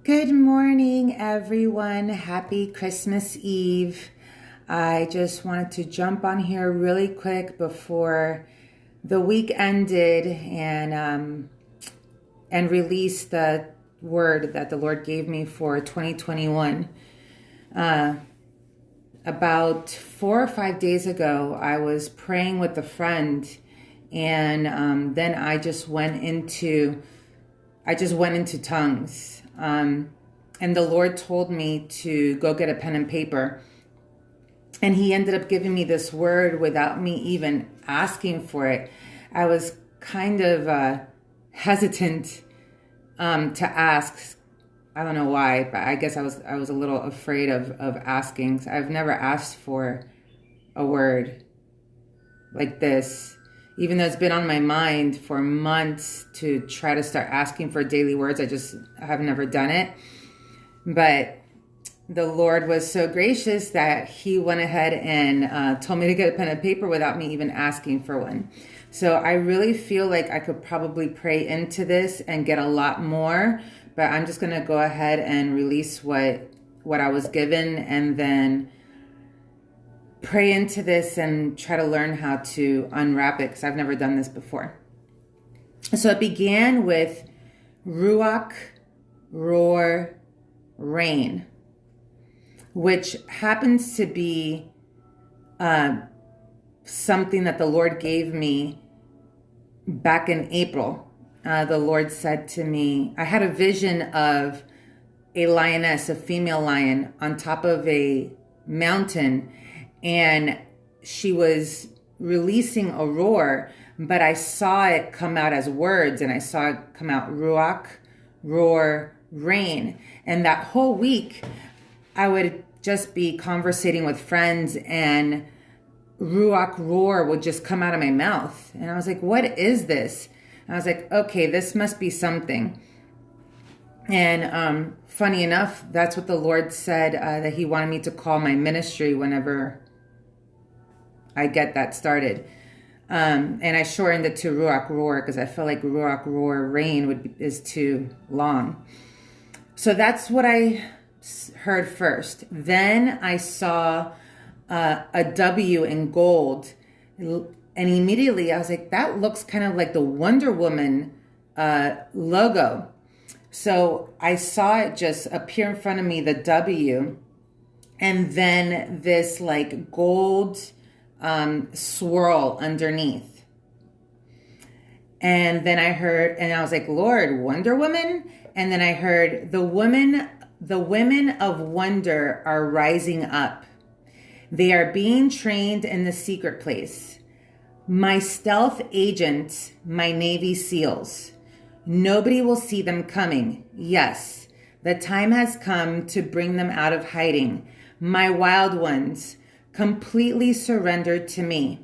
Good morning, everyone. Happy Christmas Eve. I just wanted to jump on here really quick before the week ended and release the word that the Lord gave me for 2021. About 4 or 5 days ago, I was praying with a friend, and then I just went into tongues. And the Lord told me to go get a pen and paper. And he ended up giving me this word without me even asking for it. I was kind of hesitant to ask. I don't know why, but I guess I was a little afraid of asking. I've never asked for a word like this, even though it's been on my mind for months to try to start asking for daily words. I have never done it. But the Lord was so gracious that he went ahead and told me to get a pen and paper without me even asking for one. So I really feel like I could probably pray into this and get a lot more, but I'm just going to go ahead and release what I was given and then pray into this and try to learn how to unwrap it because I've never done this before. So it began with Ruach, Roar, Rain, which happens to be something that the Lord gave me back in April. The Lord said to me, I had a vision of a lioness, a female lion, on top of a mountain, and she was releasing a roar, but I saw it come out as words, and I saw it come out Ruach, Roar, Rain. And that whole week, I would just be conversating with friends, and Ruach, Roar would just come out of my mouth. And I was like, what is this? And I was like, okay, this must be something. And funny enough, that's what the Lord said that he wanted me to call my ministry whenever I get that started. And I shortened it to Ruach Roar because I felt like Ruach Roar Rain is too long. So that's what I heard first. Then I saw a W in gold, and immediately I was like, that looks kind of like the Wonder Woman logo. So I saw it just appear in front of me, the W, and then this like gold swirl underneath. And then I heard, and I was like, Lord, Wonder Woman? And then I heard, the women of wonder are rising up. They are being trained in the secret place. My stealth agents, my Navy SEALs. Nobody will see them coming. Yes, the time has come to bring them out of hiding. My wild ones, completely surrendered to me.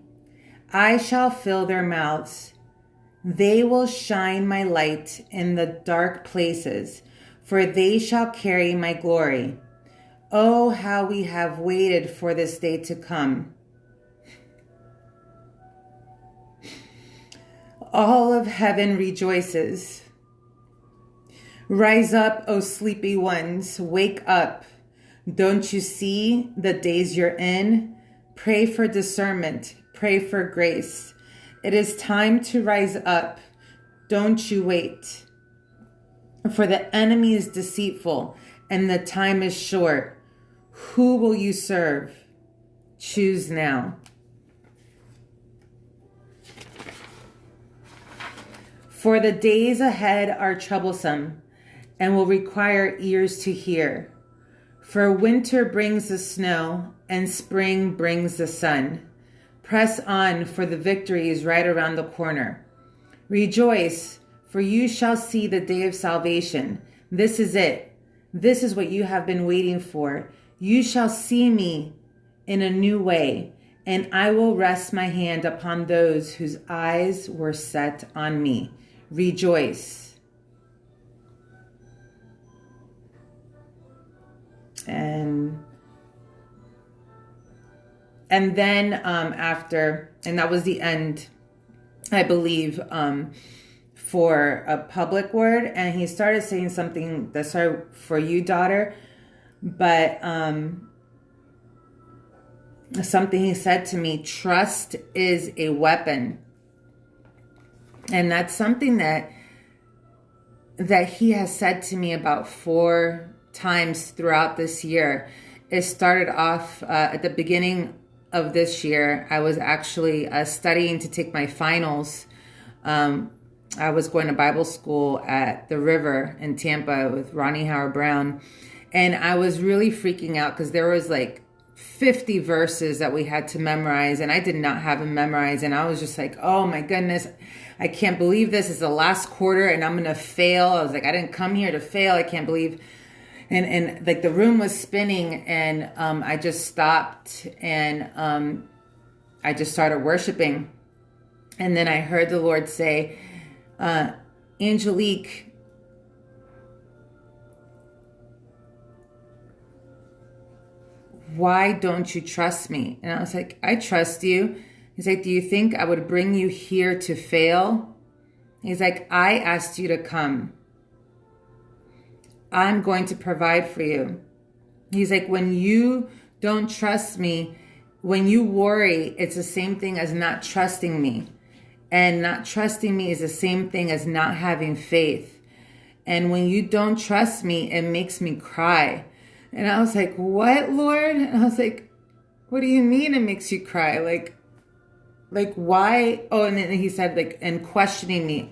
I shall fill their mouths. They will shine my light in the dark places, for they shall carry my glory. Oh, how we have waited for this day to come. All of heaven rejoices. Rise up, O sleepy ones, wake up. Don't you see the days you're in? Pray for discernment, pray for grace. It is time to rise up. Don't you wait. For the enemy is deceitful and the time is short. Who will you serve? Choose now. For the days ahead are troublesome and will require ears to hear. For winter brings the snow and spring brings the sun. Press on, for the victory is right around the corner. Rejoice, for you shall see the day of salvation. This is it. This is what you have been waiting for. You shall see me in a new way, and I will rest my hand upon those whose eyes were set on me. Rejoice. And then after, and that was the end, I believe, for a public word, and he started saying something that started for you, daughter, but something he said to me, trust is a weapon. And that's something that he has said to me about 4 times throughout this year. It started off at the beginning of this year. I was actually studying to take my finals. I was going to Bible school at the River in Tampa with Ronnie Howard Brown. And I was really freaking out because there was like 50 verses that we had to memorize, and I did not have them memorized. And I was just like, oh my goodness, I can't believe this is the last quarter and I'm going to fail. I was like, I didn't come here to fail. I can't believe. And like the room was spinning, and I just stopped, and I just started worshiping. And then I heard the Lord say, Angelique, why don't you trust me? And I was like, I trust you. He's like, do you think I would bring you here to fail? He's like, I asked you to come. I'm going to provide for you. He's like, when you don't trust me, when you worry, it's the same thing as not trusting me. And not trusting me is the same thing as not having faith. And when you don't trust me, it makes me cry. And I was like, what, Lord? And I was like, what do you mean it makes you cry? Like why? Oh, and then he said, like, and questioning me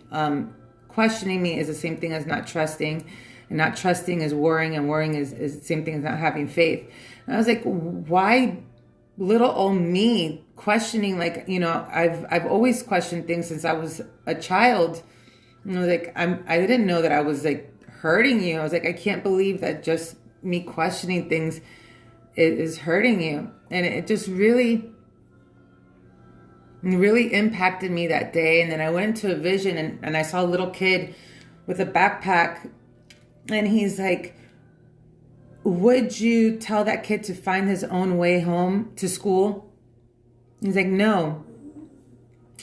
is the same thing as not trusting. And not trusting is worrying, and worrying is the same thing as not having faith. And I was like, why little old me questioning? Like, you know, I've always questioned things since I was a child. And I was like, I didn't know that I was like hurting you. I was like, I can't believe that just me questioning things is hurting you. And it just really impacted me that day. And then I went into a vision, and I saw a little kid with a backpack. And he's like, would you tell that kid to find his own way home to school? He's like, no.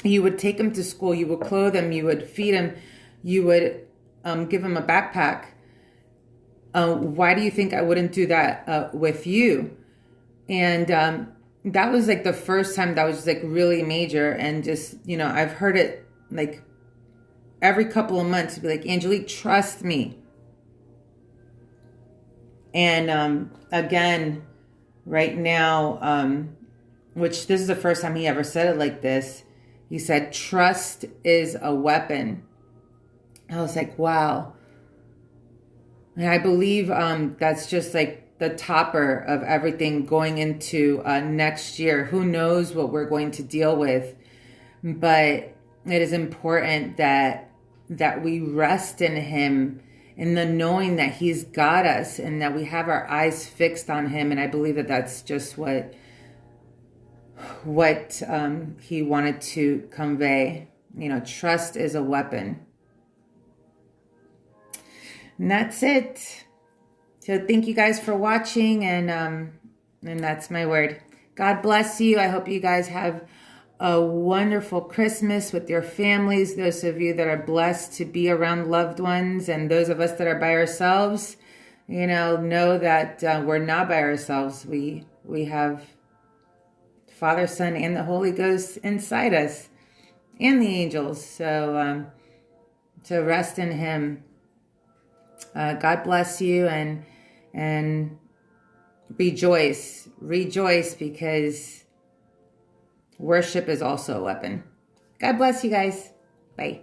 You would take him to school. You would clothe him. You would feed him. You would give him a backpack. Why do you think I wouldn't do that with you? And that was like the first time that was just like really major. And just, you know, I've heard it like every couple of months to be like, Angelique, trust me. And again, right now, which this is the first time he ever said it like this, he said, trust is a weapon. I was like, wow. And I believe that's just like the topper of everything going into next year. Who knows what we're going to deal with, but it is important that we rest in him, in the knowing that he's got us and that we have our eyes fixed on him. And I believe that that's just what he wanted to convey. You know, trust is a weapon. And that's it. So thank you guys for watching, and that's my word. God bless you. I hope you guys have a wonderful Christmas with your families. Those of you that are blessed to be around loved ones, and those of us that are by ourselves, you know that we're not by ourselves. We have Father, Son, and the Holy Ghost inside us, and the angels. So to rest in him. God bless you, and rejoice, because worship is also a weapon. God bless you guys. Bye.